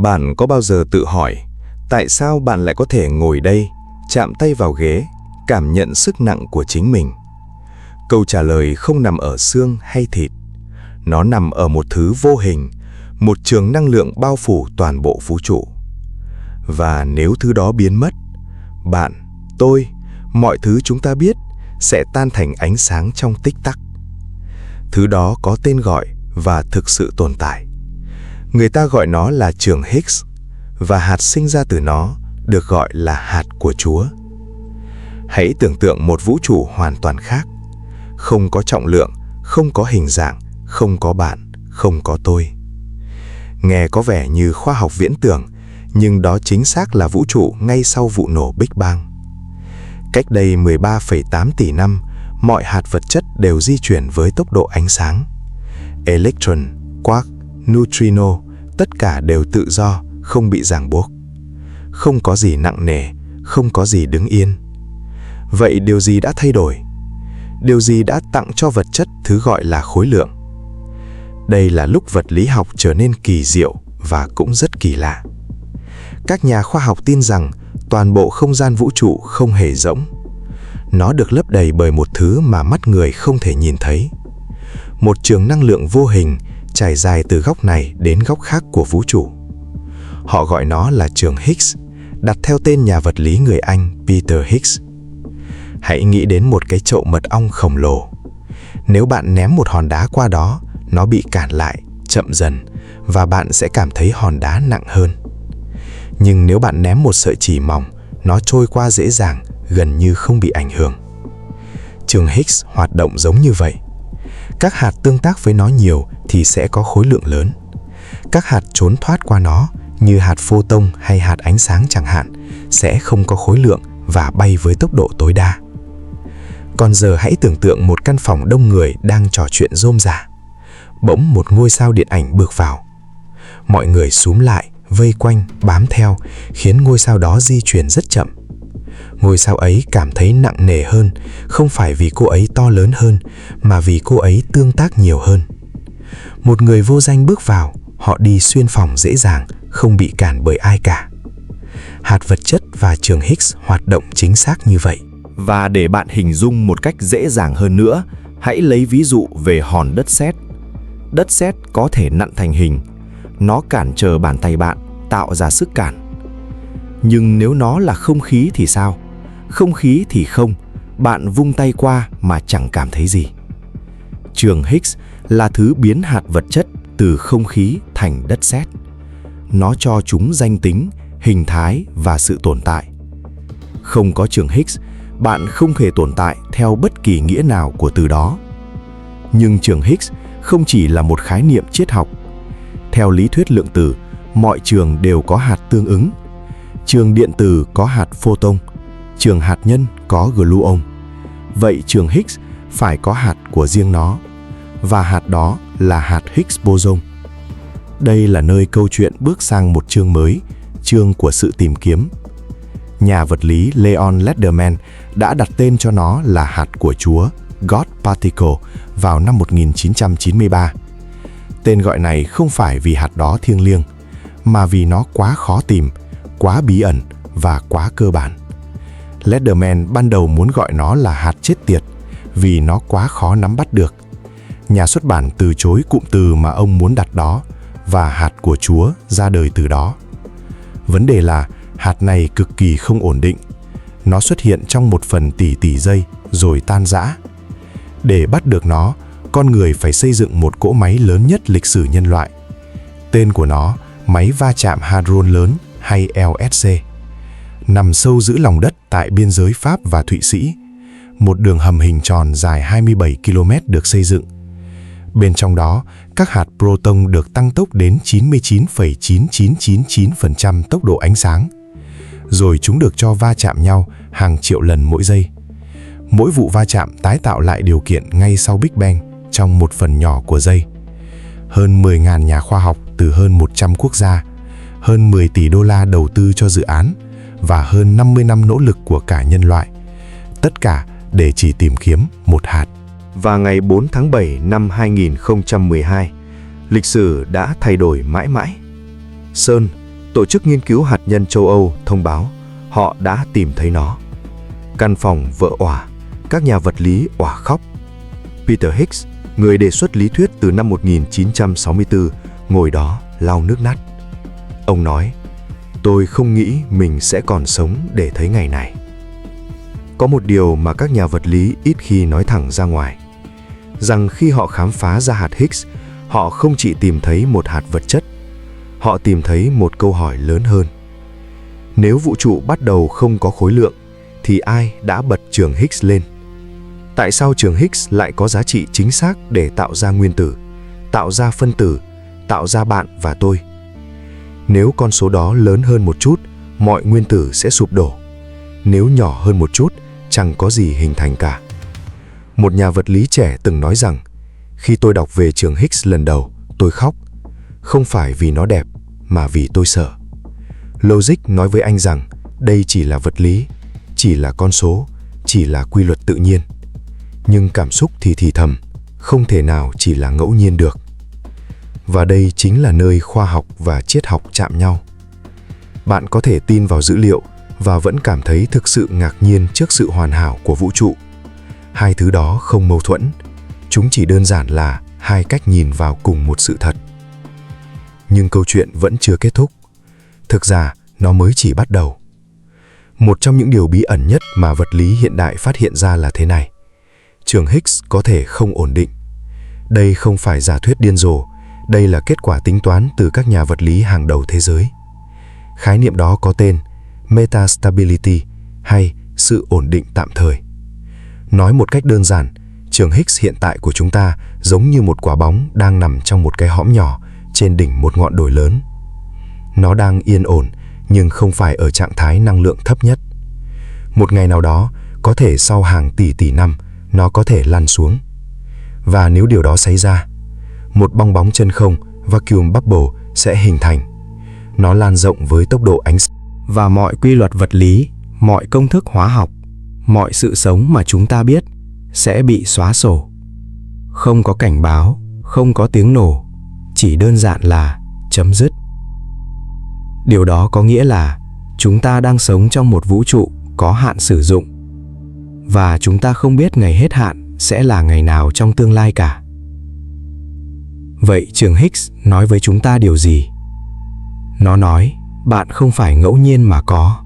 Bạn có bao giờ tự hỏi, tại sao bạn lại có thể ngồi đây, chạm tay vào ghế, cảm nhận sức nặng của chính mình? Câu trả lời không nằm ở xương hay thịt. Nó nằm ở một thứ vô hình, một trường năng lượng bao phủ toàn bộ vũ trụ. Và nếu thứ đó biến mất, bạn, tôi, mọi thứ chúng ta biết sẽ tan thành ánh sáng trong tích tắc. Thứ đó có tên gọi và thực sự tồn tại. Người ta gọi nó là trường Higgs, và hạt sinh ra từ nó được gọi là hạt của Chúa. Hãy tưởng tượng một vũ trụ hoàn toàn khác, không có trọng lượng, không có hình dạng, không có bạn, không có tôi. Nghe có vẻ như khoa học viễn tưởng, nhưng đó chính xác là vũ trụ ngay sau vụ nổ Big Bang. Cách đây 13,8 tỷ năm, mọi hạt vật chất đều di chuyển với tốc độ ánh sáng. Electron, quark, neutrino, tất cả đều tự do, không bị ràng buộc. Không có gì nặng nề, không có gì đứng yên. Vậy điều gì đã thay đổi? Điều gì đã tặng cho vật chất thứ gọi là khối lượng? Đây là lúc vật lý học trở nên kỳ diệu và cũng rất kỳ lạ. Các nhà khoa học tin rằng toàn bộ không gian vũ trụ không hề rỗng. Nó được lấp đầy bởi một thứ mà mắt người không thể nhìn thấy. Một trường năng lượng vô hình trải dài từ góc này đến góc khác của vũ trụ. Họ gọi nó là trường Higgs, đặt theo tên nhà vật lý người Anh Peter Higgs. Hãy nghĩ đến một cái chậu mật ong khổng lồ. Nếu bạn ném một hòn đá qua đó, nó bị cản lại, chậm dần, và bạn sẽ cảm thấy hòn đá nặng hơn. Nhưng nếu bạn ném một sợi chỉ mỏng, nó trôi qua dễ dàng, gần như không bị ảnh hưởng. Trường Higgs hoạt động giống như vậy. Các hạt tương tác với nó nhiều thì sẽ có khối lượng lớn. Các hạt trốn thoát qua nó, như hạt photon hay hạt ánh sáng chẳng hạn, sẽ không có khối lượng và bay với tốc độ tối đa. Còn giờ hãy tưởng tượng một căn phòng đông người đang trò chuyện rôm rả. Bỗng một ngôi sao điện ảnh bước vào. Mọi người xúm lại, vây quanh, bám theo, khiến ngôi sao đó di chuyển rất chậm. Ngôi sao ấy cảm thấy nặng nề hơn, không phải vì cô ấy to lớn hơn, mà vì cô ấy tương tác nhiều hơn. Một người vô danh bước vào, họ đi xuyên phòng dễ dàng, không bị cản bởi ai cả. Hạt vật chất và trường Higgs hoạt động chính xác như vậy. Và để bạn hình dung một cách dễ dàng hơn nữa, hãy lấy ví dụ về hòn đất sét. Đất sét có thể nặn thành hình. Nó cản trở bàn tay bạn, tạo ra sức cản. Nhưng nếu nó là không khí thì sao? Không khí thì không, bạn vung tay qua mà chẳng cảm thấy gì. Trường Higgs là thứ biến hạt vật chất từ không khí thành đất sét. Nó cho chúng danh tính, hình thái và sự tồn tại. Không có trường Higgs, bạn không thể tồn tại theo bất kỳ nghĩa nào của từ đó. Nhưng trường Higgs không chỉ là một khái niệm triết học. Theo lý thuyết lượng tử, mọi trường đều có hạt tương ứng. Trường điện tử có hạt photon, trường hạt nhân có gluon. Vậy trường Higgs phải có hạt của riêng nó, và hạt đó là hạt Higgs boson. Đây là nơi câu chuyện bước sang một chương mới, chương của sự tìm kiếm. Nhà vật lý Leon Lederman đã đặt tên cho nó là hạt của Chúa, God Particle, vào năm 1993. Tên gọi này không phải vì hạt đó thiêng liêng, mà vì nó quá khó tìm, quá bí ẩn và quá cơ bản. Lederman ban đầu muốn gọi nó là hạt chết tiệt vì nó quá khó nắm bắt được. Nhà xuất bản từ chối cụm từ mà ông muốn đặt đó, và hạt của Chúa ra đời từ đó. Vấn đề là hạt này cực kỳ không ổn định. Nó xuất hiện trong 1/1000 tỷ giây rồi tan rã. Để bắt được nó, con người phải xây dựng một cỗ máy lớn nhất lịch sử nhân loại. Tên của nó, Máy va chạm hadron lớn hay LHC. Nằm sâu giữa lòng đất tại biên giới Pháp và Thụy Sĩ, một đường hầm hình tròn dài 27 km được xây dựng. Bên trong đó, các hạt proton được tăng tốc đến 99,9999% tốc độ ánh sáng. Rồi chúng được cho va chạm nhau hàng triệu lần mỗi giây. Mỗi vụ va chạm tái tạo lại điều kiện ngay sau Big Bang trong một phần nhỏ của giây. Hơn 10.000 nhà khoa học từ hơn 100 quốc gia, hơn 10 tỷ đô la đầu tư cho dự án và hơn 50 năm nỗ lực của cả nhân loại. Tất cả để chỉ tìm kiếm một hạt. Và ngày 4 tháng 7 năm 2012, lịch sử đã thay đổi mãi mãi. CERN, Tổ chức nghiên cứu hạt nhân châu Âu thông báo họ đã tìm thấy nó. Căn phòng vỡ òa, các nhà vật lý òa khóc. Peter Higgs, người đề xuất lý thuyết từ năm 1964, ngồi đó lau nước mắt. Ông nói, tôi không nghĩ mình sẽ còn sống để thấy ngày này. Có một điều mà các nhà vật lý ít khi nói thẳng ra ngoài, rằng khi họ khám phá ra hạt Higgs, họ không chỉ tìm thấy một hạt vật chất, họ tìm thấy một câu hỏi lớn hơn. Nếu vũ trụ bắt đầu không có khối lượng, thì ai đã bật trường Higgs lên? Tại sao trường Higgs lại có giá trị chính xác để tạo ra nguyên tử, tạo ra phân tử, tạo ra bạn và tôi? Nếu con số đó lớn hơn một chút, mọi nguyên tử sẽ sụp đổ. Nếu nhỏ hơn một chút, chẳng có gì hình thành cả. Một nhà vật lý trẻ từng nói rằng, khi tôi đọc về trường Higgs lần đầu, tôi khóc. Không phải vì nó đẹp, mà vì tôi sợ. Logic nói với anh rằng, đây chỉ là vật lý, chỉ là con số, chỉ là quy luật tự nhiên. Nhưng cảm xúc thì thầm, không thể nào chỉ là ngẫu nhiên được. Và đây chính là nơi khoa học và triết học chạm nhau. Bạn có thể tin vào dữ liệu và vẫn cảm thấy thực sự ngạc nhiên trước sự hoàn hảo của vũ trụ. Hai thứ đó không mâu thuẫn, chúng chỉ đơn giản là hai cách nhìn vào cùng một sự thật. Nhưng câu chuyện vẫn chưa kết thúc. Thực ra, nó mới chỉ bắt đầu. Một trong những điều bí ẩn nhất mà vật lý hiện đại phát hiện ra là thế này. Trường Higgs có thể không ổn định. Đây không phải giả thuyết điên rồ, đây là kết quả tính toán từ các nhà vật lý hàng đầu thế giới. Khái niệm đó có tên metastability hay sự ổn định tạm thời. Nói một cách đơn giản, trường Higgs hiện tại của chúng ta giống như một quả bóng đang nằm trong một cái hõm nhỏ trên đỉnh một ngọn đồi lớn. Nó đang yên ổn, nhưng không phải ở trạng thái năng lượng thấp nhất. Một ngày nào đó, có thể sau hàng tỷ năm, nó có thể lăn xuống. Và nếu điều đó xảy ra, một bong bóng chân không, vacuum bubble, sẽ hình thành. Nó lan rộng với tốc độ ánh sáng. Và mọi quy luật vật lý, mọi công thức hóa học, mọi sự sống mà chúng ta biết sẽ bị xóa sổ. Không có cảnh báo, không có tiếng nổ, chỉ đơn giản là chấm dứt. Điều đó có nghĩa là chúng ta đang sống trong một vũ trụ có hạn sử dụng. Và chúng ta không biết ngày hết hạn sẽ là ngày nào trong tương lai cả. Vậy trường Higgs nói với chúng ta điều gì? Nó nói, bạn không phải ngẫu nhiên mà có.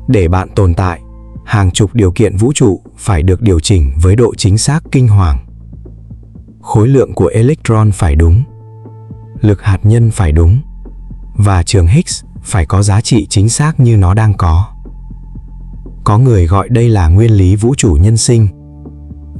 Để bạn tồn tại, hàng chục điều kiện vũ trụ phải được điều chỉnh với độ chính xác kinh hoàng. Khối lượng của electron phải đúng, lực hạt nhân phải đúng, và trường Higgs phải có giá trị chính xác như nó đang có. Có người gọi đây là nguyên lý vũ trụ nhân sinh,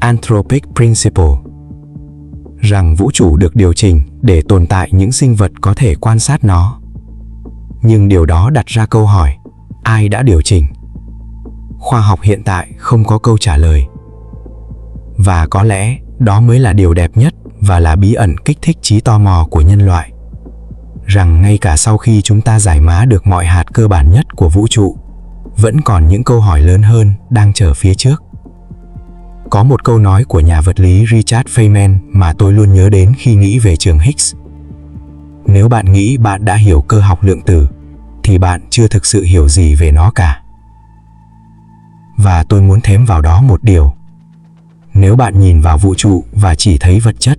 Anthropic Principle, rằng vũ trụ được điều chỉnh để tồn tại những sinh vật có thể quan sát nó. Nhưng điều đó đặt ra câu hỏi, ai đã điều chỉnh? Khoa học hiện tại không có câu trả lời. Và có lẽ đó mới là điều đẹp nhất và là bí ẩn kích thích trí tò mò của nhân loại. Rằng ngay cả sau khi chúng ta giải mã được mọi hạt cơ bản nhất của vũ trụ, vẫn còn những câu hỏi lớn hơn đang chờ phía trước. Có một câu nói của nhà vật lý Richard Feynman mà tôi luôn nhớ đến khi nghĩ về trường Higgs. Nếu bạn nghĩ bạn đã hiểu cơ học lượng tử, thì bạn chưa thực sự hiểu gì về nó cả. Và tôi muốn thêm vào đó một điều. Nếu bạn nhìn vào vũ trụ và chỉ thấy vật chất,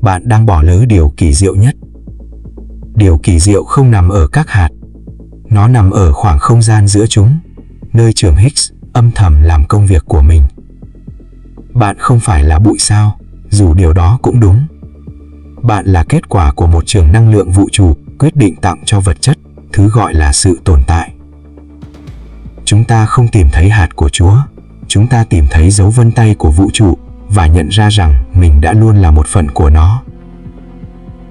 bạn đang bỏ lỡ điều kỳ diệu nhất. Điều kỳ diệu không nằm ở các hạt. Nó nằm ở khoảng không gian giữa chúng, nơi trường Higgs âm thầm làm công việc của mình. Bạn không phải là bụi sao, dù điều đó cũng đúng. Bạn là kết quả của một trường năng lượng vũ trụ quyết định tặng cho vật chất thứ gọi là sự tồn tại. Chúng ta không tìm thấy hạt của Chúa, chúng ta tìm thấy dấu vân tay của vũ trụ và nhận ra rằng mình đã luôn là một phần của nó.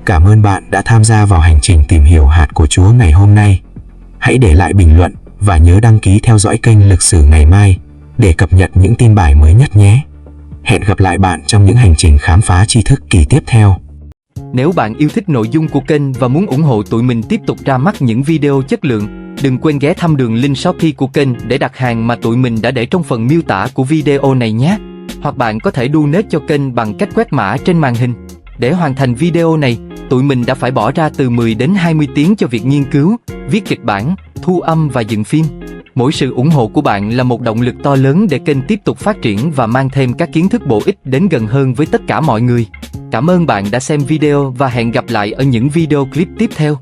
Cảm ơn bạn đã tham gia vào hành trình tìm hiểu hạt của Chúa ngày hôm nay. Hãy để lại bình luận và nhớ đăng ký theo dõi kênh Lực Sử Ngày Mai để cập nhật những tin bài mới nhất nhé. Hẹn gặp lại bạn trong những hành trình khám phá tri thức kỳ tiếp theo. Nếu bạn yêu thích nội dung của kênh và muốn ủng hộ tụi mình tiếp tục ra mắt những video chất lượng, đừng quên ghé thăm đường link Shopee của kênh để đặt hàng mà tụi mình đã để trong phần miêu tả của video này nhé. Hoặc bạn có thể donate cho kênh bằng cách quét mã trên màn hình. Để hoàn thành video này, tụi mình đã phải bỏ ra từ 10 đến 20 tiếng cho việc nghiên cứu, viết kịch bản, thu âm và dựng phim. Mỗi sự ủng hộ của bạn là một động lực to lớn để kênh tiếp tục phát triển và mang thêm các kiến thức bổ ích đến gần hơn với tất cả mọi người. Cảm ơn bạn đã xem video và hẹn gặp lại ở những video clip tiếp theo.